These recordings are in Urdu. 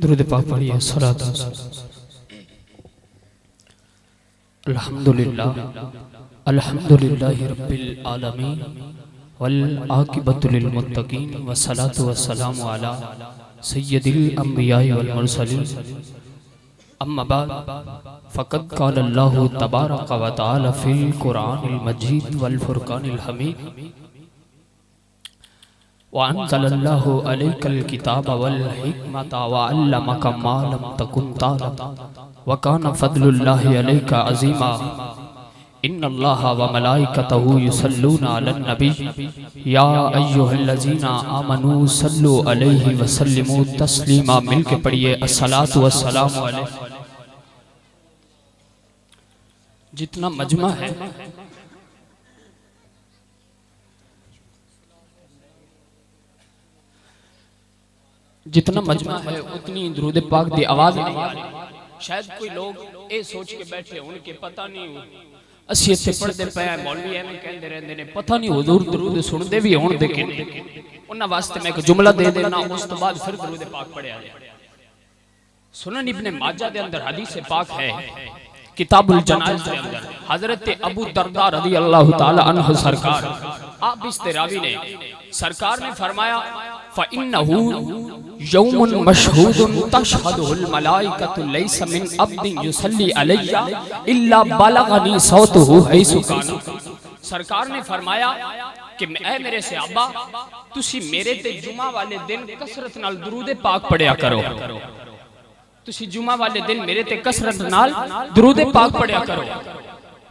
درود پاک پڑھیے صلوات الحمدللہ الحمدللہ رب العالمین والعاقبۃ للمتقین والصلاة والسلام علی سید الانبیاء والمرسلین اما بعد فقد قال اللہ تبارک و تعالی فی القرآن المجید والفرقان الحمید وَأَنزَلَ اللَّهُ عَلَيْكَ الْكِتَابَ وَالْحِكْمَةَ وَعَلَّمَكَ مَا لَمْ تَكُنْ تَعْلَمُ وَكَانَ فَضْلُ اللَّهِ عَلَيْكَ عَظِيمًا إِنَّ اللَّهَ وَمَلَائِكَتَهُ يُصَلُّونَ عَلَى النَّبِيِّ يَا أَيُّهَا الَّذِينَ آمَنُوا صَلُّوا عَلَيْهِ وَسَلِّمُوا تَسْلِيمًا مل کے پڑھیے الصلاۃ والسلام علیہ۔ جتنا مجمع ہے جتنا مجمع ہے اتنی درود پاک دی آواز نہیں آ رہی۔ شاید کوئی لوگ اے سوچ کے بیٹھے ان کے پتہ نہیں اسی اتنے پڑھ دے پہ مولوی ایویں کہندے رہندے نے پتہ نہیں حضور درود سن دے بھی ہون دے کہ انہاں واسطے میں ایک جملہ دے دینا اس تو بعد پھر درود پاک پڑھیا جائے۔ سنن ابن ماجہ دے اندر حدیث پاک ہے کتاب الجنائز کے اندر حضرت ابو درداء رضی اللہ تعالی عنہ سرکار آپ اس راوی نے سرکار نے فرمایا فَإِنَّهُ يَوْمٌ مَشْهُودٌ تَشْهَدُهُ الْمَلَائِكَةُ لَيْسَ مِنْ عَبْدٍ يُصَلِّي عَلَيَّ إِلَّا بَلَغَنِي صَوْتُهُ حَيْثُ كَانَ۔ سرکار نے فرمایا کہ اے میرے صحابہ تسی میرے تے جمعہ والے دن کثرت نال درود پاک پڑھیا کرو، تسی جمعہ والے دن میرے تے کثرت نال درود پاک پڑھیا کرو،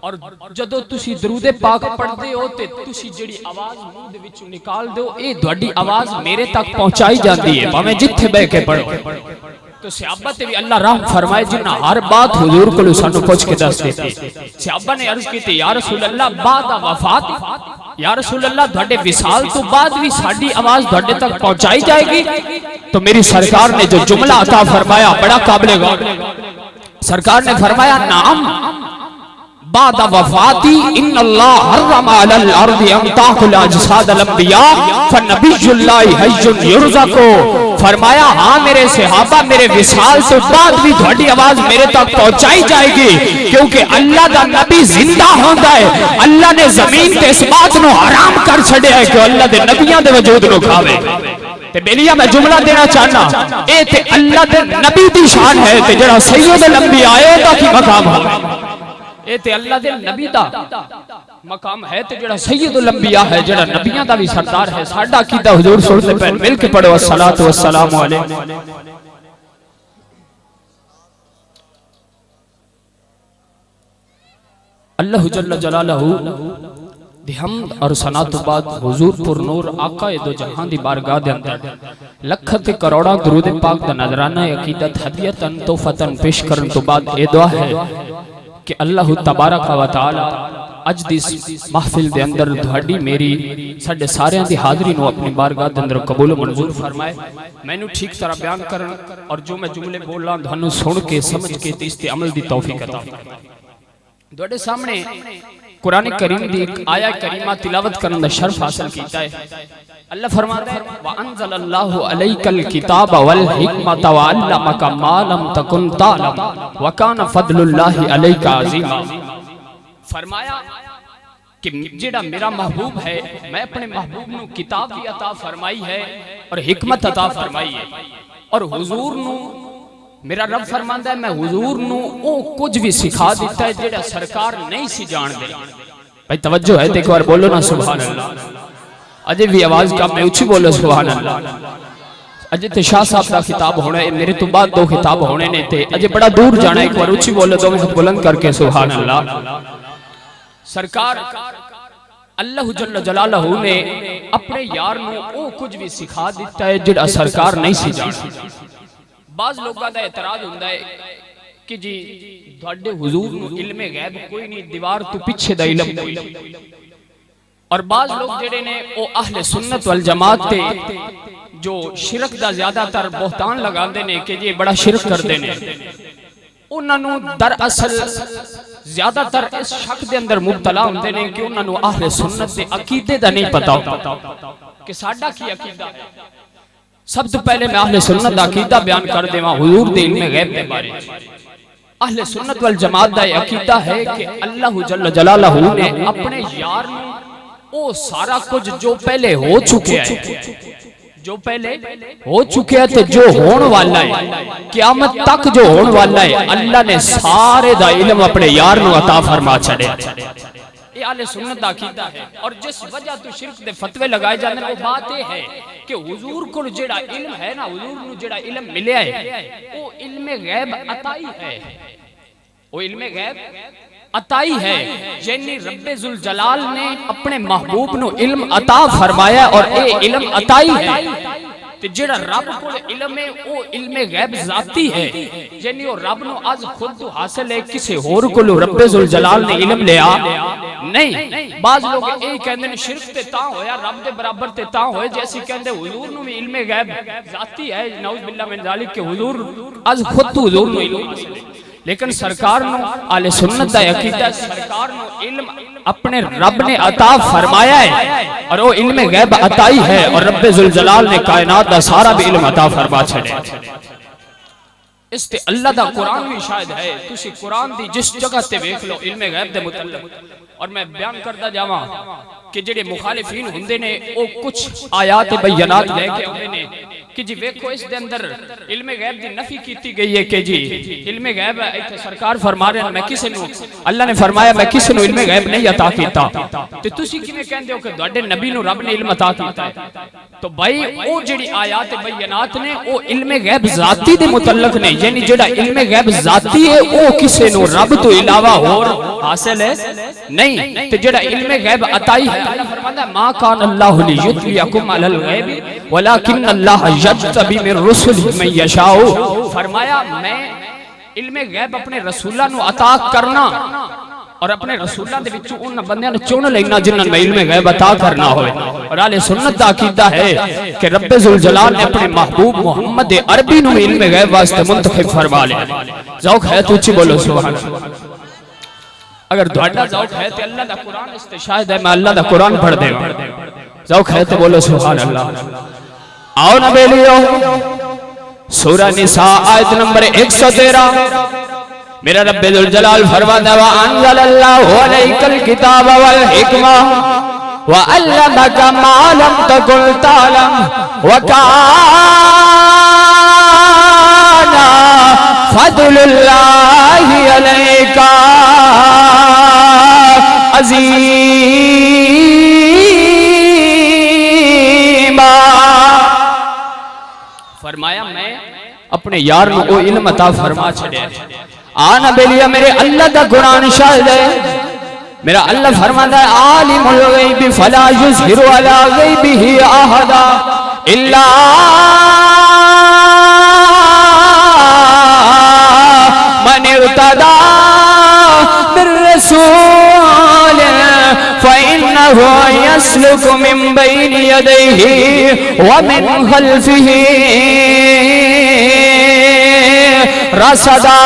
اور جدو تسی درود پاک پڑھ دے ہو تے تسی جڑی آواز منہ دے وچوں نکال دے ہو اے تہاڈی آواز میرے تک پہنچائی جاندی ہے بھاویں جتھے بیٹھ کے پڑھو۔ تو صحابہ تے بھی اللہ رحم فرمائے جنہ ہر بات حضور کو سانو پوچھ کے دس دیتے۔ صحابہ نے عرض کی تھی یا رسول اللہ بعد وفات، یا رسول اللہ تہاڈے وصال تو بعد بھی ساڈی آواز تہاڈے تک پہنچائی جائے گی؟ تو میری سرکار نے جو جملہ عطا فرمایا بڑا قابل غور، سرکار نے فرمایا نعم بعد وفاتی ان اللہ حرم علی الارض ان تاکل اجساد الانبیاء فنبی اللہ حی یرزقو۔ فرمایا ہاں میرے صحابہ میرے وصال سے بعد بھی تہاڈی آواز میرے تک پہنچائی جائے گی، کیونکہ اللہ دا نبی زندہ ہوندا ہے۔ اللہ نے زمین تے اس بات نو حرام کر چھڑیا ہے کہ اللہ دے نبیاں دے وجود نو کھاوے۔ تے بیلیا میں جملہ دینا چاہنا اے تے اللہ دے نبی دی شان ہے تے جڑا سید الانبیاء ہے دا کی مقام ہے، اے تے اللہ دے نبی دا مقام ہے تے جڑا سید الانبیاء ہے جڑا نبیاں دا بھی سردار ہے۔ ساڈا عقیدہ حضور صلی اللہ علیہ وسلم مل کے پڑھو الصلاۃ والسلام علیہ۔ اللہ جل جلالہ دی حمد اور ثنا تو بعد حضور پر نور آقا دو جہان دی بارگاہ دے اندر لکھت کروڑا درود پاک دا نظرانہ عقیدت ہدیتاً توفتاً پیش کرن تو بعد اے دعا ہے کہ اللہ تبارک و تعالی اج دی محفل دے اندر تہاڈی میری ساڈے ساریاں دی حاضری نو اپنی بارگاہ دے اندر قبول و منظور فرمائے۔ میں نو ٹھیک طرح بیان کرن اور جو میں جملے بول رہا تھانوں سن کے سمجھ کے تے اس تے عمل دی توفیق عطا فرمائے۔ تواڈے سامنے قرآن کریم دی ایک آیہ کریمہ تلاوت کرن دا شرف حاصل کیتا ہے۔ اللہ فرماتا ہے وَأَنزَلَ اللَّهُ عَلَيْكَ الْكِتَابَ وَالْحِكْمَةَ وَعَلَّمَكَ مَا لَمْ تَكُنْ تَعْلَمُ وَكَانَ فَضْلُ اللَّهِ عَلَيْكَ عَظِيمًا۔ فرمایا کہ جڑا میرا محبوب ہے میں اپنے محبوب نو کتاب بھی عطا فرمائی ہے اور حکمت عطا فرمائی ہے، اور حضور نو میرا رب فرماندا ہے میں حضور نو او کچھ بھی سکھا دیتا ہے جڑا سرکار نہیں سی جان دے۔ بھائی توجہ ہے تے ایک بار بولو نا سبحان اللہ۔ اجے بھی آواز کا میں اچھی بولو سبحان اللہ۔ اجے تے شاہ صاحب دا خطاب ہونا ہے، میرے تو بعد دو خطاب ہونے نے تے اجے بڑا دور جانا ہے، ایک بار اچھی بولو دو وقت بلند کر کے سبحان اللہ۔ سرکار اللہ جل جلالہ نے اپنے یار نو او کچھ بھی سکھا دیتا ہے جڑا سرکار نہیں سی جان۔ بعض لوگاں دا اعتراض ہوندا ہے کہ جی تہاڈے حضور نو علم غیب کوئی نہیں، دیوار تو پیچھے دا علم کوئی نہیں، اور بعض لوگ جڑے نے او اہل سنت والجماعت تے جو شرک دا زیادہ تر بہتان لگاندے نے کہ جی بڑا شرک کردے نے، انہاں نو دراصل زیادہ تر اس شک دے اندر مبتلا ہوندے نے کہ انہاں نو اہل سنت دے عقیدے دا نہیں پتہ کہ ساڈا کی عقیدہ ہے۔ سب تو پہلے میں اہل سنت دا عقیدہ بیان کر دیواں حضور دے علم غیب دے بارے۔ اہل سنت والجماعت دا عقیدہ ہے کہ اللہ جل جلالہ نے اپنے یار او سارا کچھ جو پہلے ہو چکے ہیں، جو پہلے ہو چکے ہیں تو جو ہون والا ہے، قیامت تک جو ہون والا ہے، اللہ نے سارے دا علم اپنے یار نو عطا فرما چھڑے۔ یہ اہل سنت دا عقیدہ ہے۔ اور جس وجہ تو شرک دے فتوے لگائے جاندے وہ بات یہ ہے کہ حضور کو جڑا علم ہے نا، حضور نو جڑا علم ملیا ہے وہ علم غیب عطائی ہے، وہ علم غیب عطائی ہے، یعنی رب ذوالجلال نے اپنے محبوب نو علم عطا فرمایا اور اے علم عطائی ہے۔ تو جڑا رب کو علم ہے وہ علم غیب ذاتی ہے، یعنی وہ رب نو از خود تو حاصل ہے، کسی اور کو رب ذوالجلال نے علم لیا نہیں۔ بعض لوگ یہی کہندے ہیں شرک تے تاں ہویا، رب دے برابر تے تاں ہوئے، جیسی کہندے حضور نو بھی علم غیب ذاتی ہے، نعوذ باللہ من ذالک کہ حضور از خود تو حضور نو علم حاصل ہے۔ لیکن سرکار نو اہل سنت دا عقیدہ سرکار نو علم اپنے رب نے عطا فرمایا ہے اور وہ علم غیب عطائی ہے، اور رب ذوالجلال نے کائنات دا سارا بھی علم عطا فرما چھڑے۔ اس تے اللہ دا قرآن بھی شاہد ہے، تسی قرآن دی جس جگہ تے دیکھ لو علم غیب دے متعلق۔ اور میں بیان کردہ جاواں کہ جڑے مخالفین ہوندے نے وہ کچھ آیات بینات لے کے ہوندے نے کہ جی ویکھو اس دے اندر علم غیب دی نفی کیتی گئی ہے کہ جی علم غیب ایک سرکار فرما رہے ہیں میں کسی نو، اللہ نے فرمایا میں کسی نو علم غیب نہیں عطا کیتا، تو تسی کیویں کہندے ہو کہ تواڈے نبی نو رب نے علم عطا کیتا ہے؟ تو بھائی او جڑی آیات بینات نے او علم غیب ذاتی دے متعلق نے، یعنی جڑا علم غیب ذاتی ہے او کسی نو رب تو علاوہ اور حاصل ہے نہیں۔ تو جڑا علم غیب عطائی ہے، اللہ فرماتا ہے ما کان اللہ لیطلعکم علی الغیب ولکن اللہ یجتبی من رسلہ من یشاء۔ فرمایا میں علم غیب اپنے رسولہ نو عطا کرنا اور اپنے رسولہ دے وچوں ان بندیاں نو چن لینا جنہاں میں علم غیب عطا کرنا ہوئے۔ اور اہل سنت دا عقیدہ ہے کہ رب ذوالجلال نے اپنے محبوب محمد عربی نو علم غیب واسطے منتخب فرما لیا۔ ذوق ہے تو اچھی بولو سبحان اللہ۔ اگر دوڑا ذوق ہے تو اللہ دا قرآن استشاہد ہے، میں اللہ دا قرآن پڑھ دے گا۔ ذوق ہے تو بولو سبحان اللہ۔ آؤ نبی لیو سورہ نساء آیت نمبر 113 میرا رب ذوالجلال فرماتا ہے وَأَنزَلَ اللَّهُ عَلَيْكَ الْكِتَابَ وَالْحِكْمَةَ وَعَلَّمَكَ مَا لَمْ تَكُنْ تَعْلَمْ وَكَانَ فَضْلُ اللَّهِ عَلَيْكَ عَظِيمًا۔ فرمایا میں اپنے یار نو او علم عطا فرما چھڑے آنا بیلیا میرے اللہ دا قرآن شاہد ہے۔ میرا اللہ فرماتا ہے عالم الغیب فلا یظہر علی غیبہ احدا الا من ارتضی من رسول فإنه يسلك من بين يديه ومن خلفه رصدا۔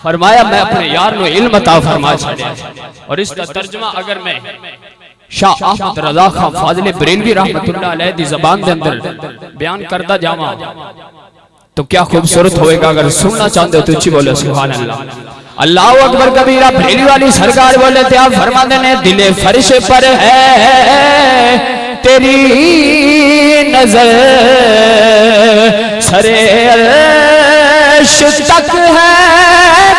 فرمایا میں اپنے یار نو علم عطا فرما چھڑیا۔ اور اس کا ترجمہ اگر میں شاہ احمد رضا خان فاضل بریلوی رحمت اللہ علیہ دی زبان دے اندر بیان کردہ جاواں تو کیا خوبصورت ہوئے گا۔ اگر سننا چاہتے ہو تو اچھی بولے سبحان اللہ۔ اللہ اکبر کبیرہ بریلی والی سرکار بولے تھے آپ فرما دینے دل فرش پر ہے تیری نظر سرے عرش تک ہے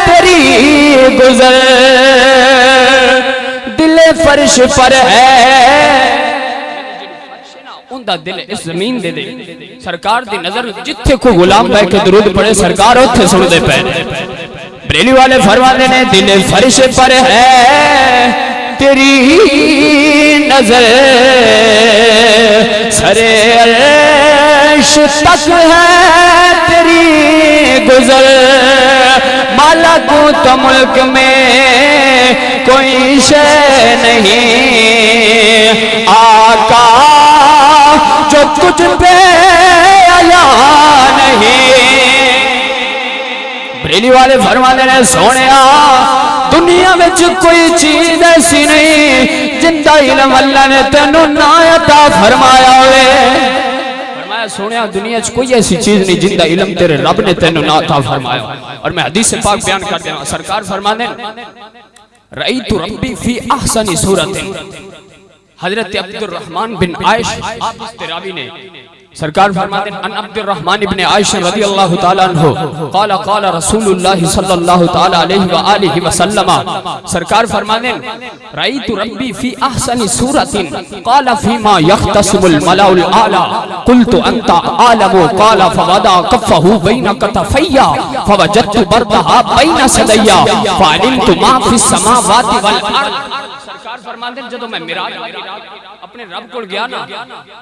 تیری گزر دل فرش پر ہے ان دا دل اس زمین دے دے سرکار دی نظر جتھے کو غلام بے کے درود پڑے سرکار اتھے سن دے پہنے۔ بریلی والے فرمانے نے دل فرش پر ہے تیری نظر سرے عرش تک ہے تیری گزر ملکوت ملک میں کوئی شے نہیں آقا جو تجھ پہ آیا نہیں۔ بریلی والے فرمانے نے سونے دنیا میں کوئی چیز ایسی نہیں جندہ علم اللہ نے تینوں نہ عطا فرمایا ہوئے. فرمایا سونیا دنیا چ کوئی ایسی چیز نہیں جندہ علم تیرے رب نے تینوں نہ عطا فرمایا. اور میں حدیث پاک بیان کر دیا. سرکار فرمانے رأیت ربی فی احسن صورت. حضرت عبد الرحمن بن عائش آپ استراوی نے سرکار فرماتے ہیں ان عبد الرحمن بن عائش رضی اللہ تعالیٰ عنہ قال قال رسول اللہ صلی اللہ تعالیٰ علیہ وآلہ وسلم. سرکار فرماتے ہیں رأیت ربی فی احسن صورت قال فیما یختصم الملأ الاعلی قلت انت عالم قال فوضع کفہ بین کتفیا فوجدت بردہا بین صدیا فعلمت ما فی السماوات والارض. سرکار فرماتے ہیں جدو میں معراج والی رات اپنے رب کو گیا نا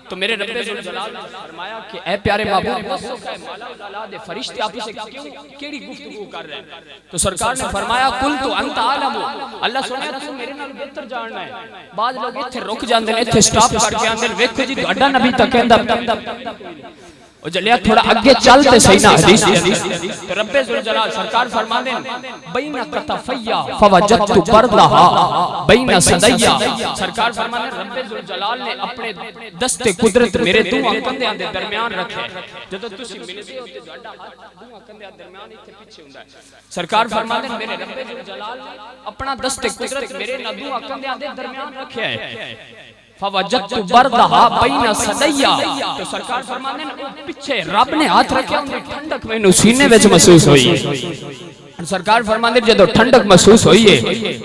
تو میرے رب ذوالجلال نے فرمایا کہ اے پیارے محبوب بس مولا اعلیٰ دے فرشتے آپ سے کیڑی گفتگو کر رہے ہیں. تو سرکار نے فرمایا قلت انت عالم. اللہ سنیا تو میرے نال بہتر جاننا ہے. بعض لوگ ایتھے رک جاندے نے ایتھے سٹاپ کر کے آندے ویکھو جی تہاڈا نبی تک کہندا اور جلیا تھوڑا اگے چلتے صحیح نہ حدیث تو رب ذوالجلال سرکار فرماتے ہیں بین کتفیا فوجدت بردہا بین صدیا. سرکار فرماتے ہیں رب ذوالجلال نے اپنے دست قدرت میرے دو کندھیاں دے درمیان رکھے. جدو تسی ملدے ہو تے تہاڈا ہاتھ دو کندھیاں درمیان ایتھے پیچھے ہوندا ہے. سرکار فرماتے ہیں میرے رب ذوالجلال نے اپنا دست قدرت میرے دو کندھیاں دے درمیان رکھے ہے. فوجدت بردہا بین صدیا. تو سرکار فرماتے ہیں پیچھے رب نے ہاتھ رکھے انہیں ٹھنڈک میں نو سینے وچ محسوس ہوئی ہے. سرکار فرماتے ہیں جدو ٹھنڈک محسوس ہوئی ہے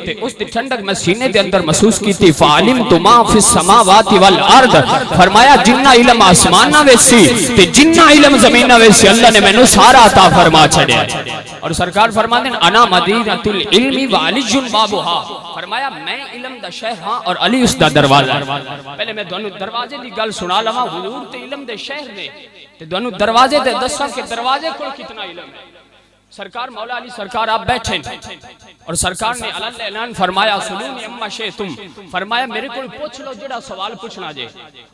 تے اس دی ٹھنڈک میں سینے دے اندر محسوس کی تھی. فعلمت ما فی السماوات والارض. فرمایا جنہ علم آسمانہ وچ سی تے جنہ علم زمینہ وچ سی اللہ نے مینوں سارا عطا فرما چھڑیا. اور سرکار فرماتے ہیں انا مدینۃ العلم وعلی بابھا. فرمایا میں علم دا شہر ہاں اور علی اس دا دروازہ. پہلے میں دونوں دروازے دی گل سنا لواں. حضور تے علم دے شہر نے تے دونوں دروازے تے دساں کہ دروازے کول کتنا علم ہے. سرکار مولا علی سرکار آپ بیٹھیں اور سرکار نے علی اعلان فرمایا سلونی اما شئتم. فرمایا میرے کو پوچھ لو جڑا سوال پوچھنا جے.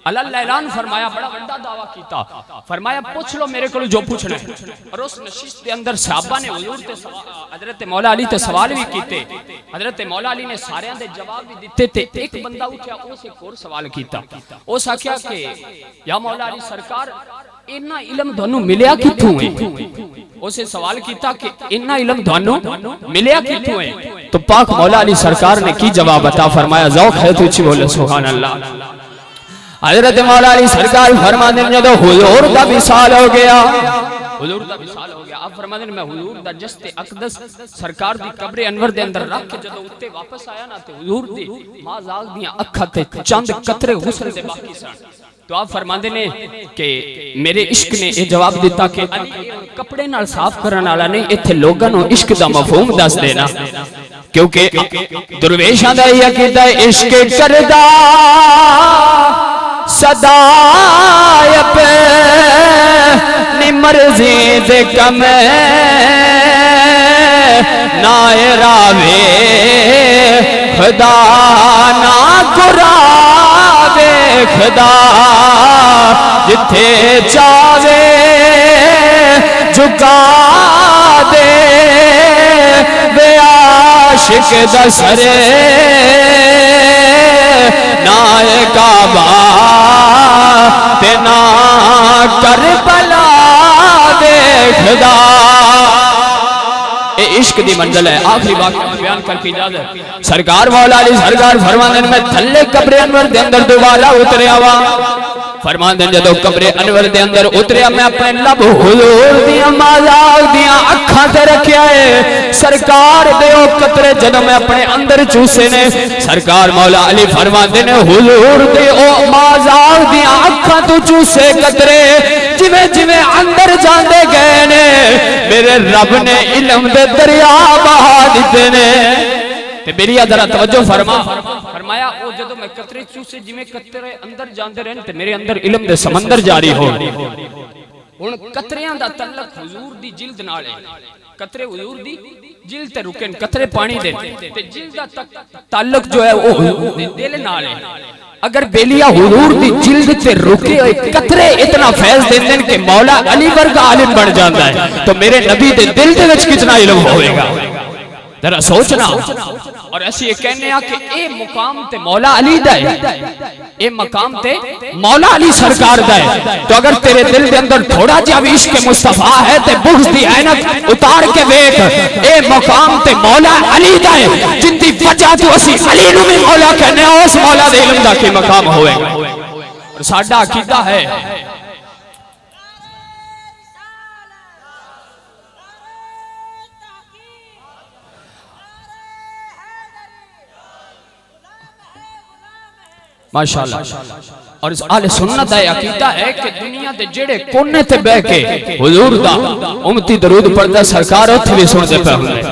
علی اعلان فرمایا بڑا بڑا دعویٰ کیتا. فرمایا پوچھ لو میرے کو جو پوچھنا ہے. اور اس نشست کے اندر صحابہ نے حضور تے حضرت مولا علی تے سوال بھی کیتے. حضرت مولا علی نے سارے دے جواب بھی دیتے تے ایک بندہ اٹھیا اس ایک اور سوال کیتا. اس آکھیا کہ یا مولا علی سرکار اتنا علم دونوں ملیا کتھوں ہے. اسے سوال کیتا کہ اتنا علم دونوں ملیا کتھوں ہے. تو پاک مولا علی سرکار نے کی جواب عطا فرمایا. ذوق ہے تو اچھی بولے سبحان اللہ. حضرت مولا علی سرکار فرماتے ہیں جدو حضور دا وصال ہو گیا. حضور دا وصال ہو گیا. آپ فرماتے ہیں میں حضور دا جسد اقدس سرکار دی قبر انور دے اندر رکھ کے جدو اتے واپس آیا نا تے حضور دی ماں زاغ دیاں اکھاں تے چند قطرے غسل دے باقی سن. تو آپ فرماندے نے کہ میرے عشق نے یہ جواب دیتا کہ کپڑے نال صاف کرنا والا نہیں ایتھے لوگاں نو عشق دا مفہوم دس دینا. کیونکہ درویشاں دا یہ عقیدہ ہے عشق کردا صدا پہ نی مرضی دے کم نہ راوے خدا نہ قراوے خدا جتھے چاہے جھکا دے بے عاشق دا سرے نہ کعبہ تے نہ کربلا دے خدا. اے عشق دی منزل ہے. آخری بات بیان کر کے اجازت. سرکار مولا علی سرکار فرماندے میں تھلے قبر انور دے اندر دوبارہ اتریا وا. فرماندے جدو قبر انور دے اندر اتریا میں اپنے لب حضور دیاں مازاغ دیاں اکھاں تے رکھیا ہے. سرکار دے او قطرے جدو میں اپنے اندر چوسے نے سرکار مولا علی فرماندے نے حضور دے او مازاغ دیاں اکھاں تو چوسے قطرے جویں جویں اندر جاندے گئے نے میرے رب نے علم دے دریا بہا دیتے نے. تے میری ذرا توجہ فرمایا او جدو میں قطرے چوسے جویں قطرے اندر جاندے رہن تے میرے اندر علم دے سمندر جاری ہو. ہن قطریاں دا تعلق حضور دی جلد نال ہے. قطرے حضور دی جلد تے رکن قطرے پانی دے تے جلد دا تعلق جو ہے وہ حضور دی دل نال ہے. اگر بیلیا حضور دی جلد تے رکے ہوئے قطرے اتنا فیض دیندے کہ مولا علی ورگا عالم بن جاتا ہے تو میرے نبی دے دل دے وچ کتنا علم ہوئے گا. ذرا سوچنا اور ایسی یہ کہنے آ کہ اے مقام تے مولا علی دائے، اے مقام تے مولا علی سرکار دائے، تو اگر تیرے دل دے اندر تھوڑا جا بھی عشق مصطفیٰ ہے تے بغض دی عینت اتار کے بیٹھ، اے مقام تے مولا علی دائے جن دی وجہ تو اسی علی نو میں مولا کہنے اس مولا دے علم دا کی مقام ہوئے گا۔ اور ساڈا عقیدہ ہے ماشاءاللہ، اور اس اہل سنت ہے عقیدہ ہے کہ دنیا دے جڑے کونے تے بہ کے حضور دا امتی درود پڑھدا سرکار اوتھے بھی سن دے پے ہوندے۔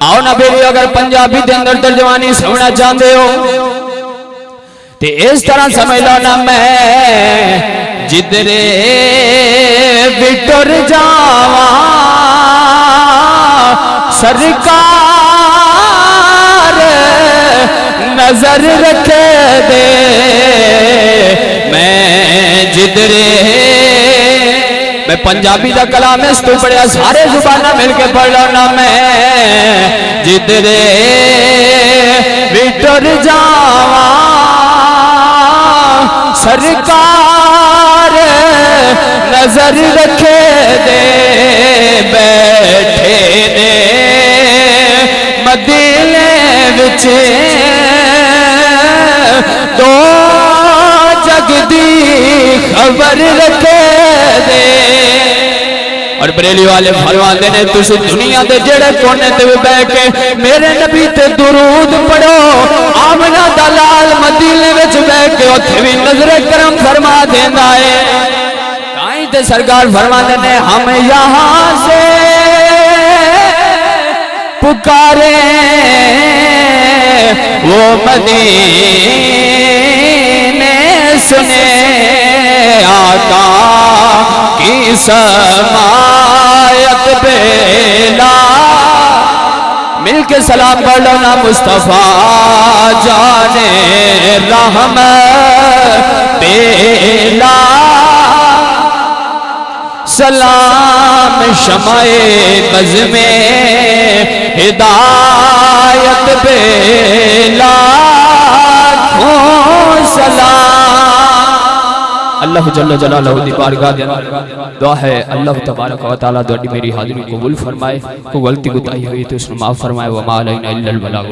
آؤ نا بیلی اگر پنجابی دے اندر ترجمانی سننا چاہندے ہو تے اس طرح سمجھ لو نا میں جدرے وٹر جاواں سرکار نظر رکھے دے، میں جدرے میں پنجابی دا کلام اس تو پڑھیا سارے زبانہ مل کے پڑھ لو نا میں جدرے وٹر جاواں سرکار نظر رکھے دے، بیٹھے نے مدینے وچ تو جگ دی خبر رکھے دے۔ اور بریلی والے فرماندے نے تسی دنیا دے جڑے کونے تے بیٹھ کے میرے نبی تے درود پڑھو، آمنہ دا لال مدینے وچ بیٹھ کے اوتھے بھی نظر کرم فرما دیندا ہے۔ کائیں تے سرکار فرماندے نے ہم یہاں سے پکارے وہ مدینے سنے، آقا کی سمایت بیلا، مل کے سلام پڑھ لو نا مصطفیٰ جانے رحمت بیلا، سلام شمع بز میں ہدایت بیلا کھوں سلام۔ اللہ جل جلالہ دی بارگاہ دے دعا ہے اللہ تبارک و تعالیٰ دوڑی میری حاضری قبول فرمائے، کو غلطی گتائی ہوئی تو اس نے معاف فرمائے، وما علینا الا البلاغ۔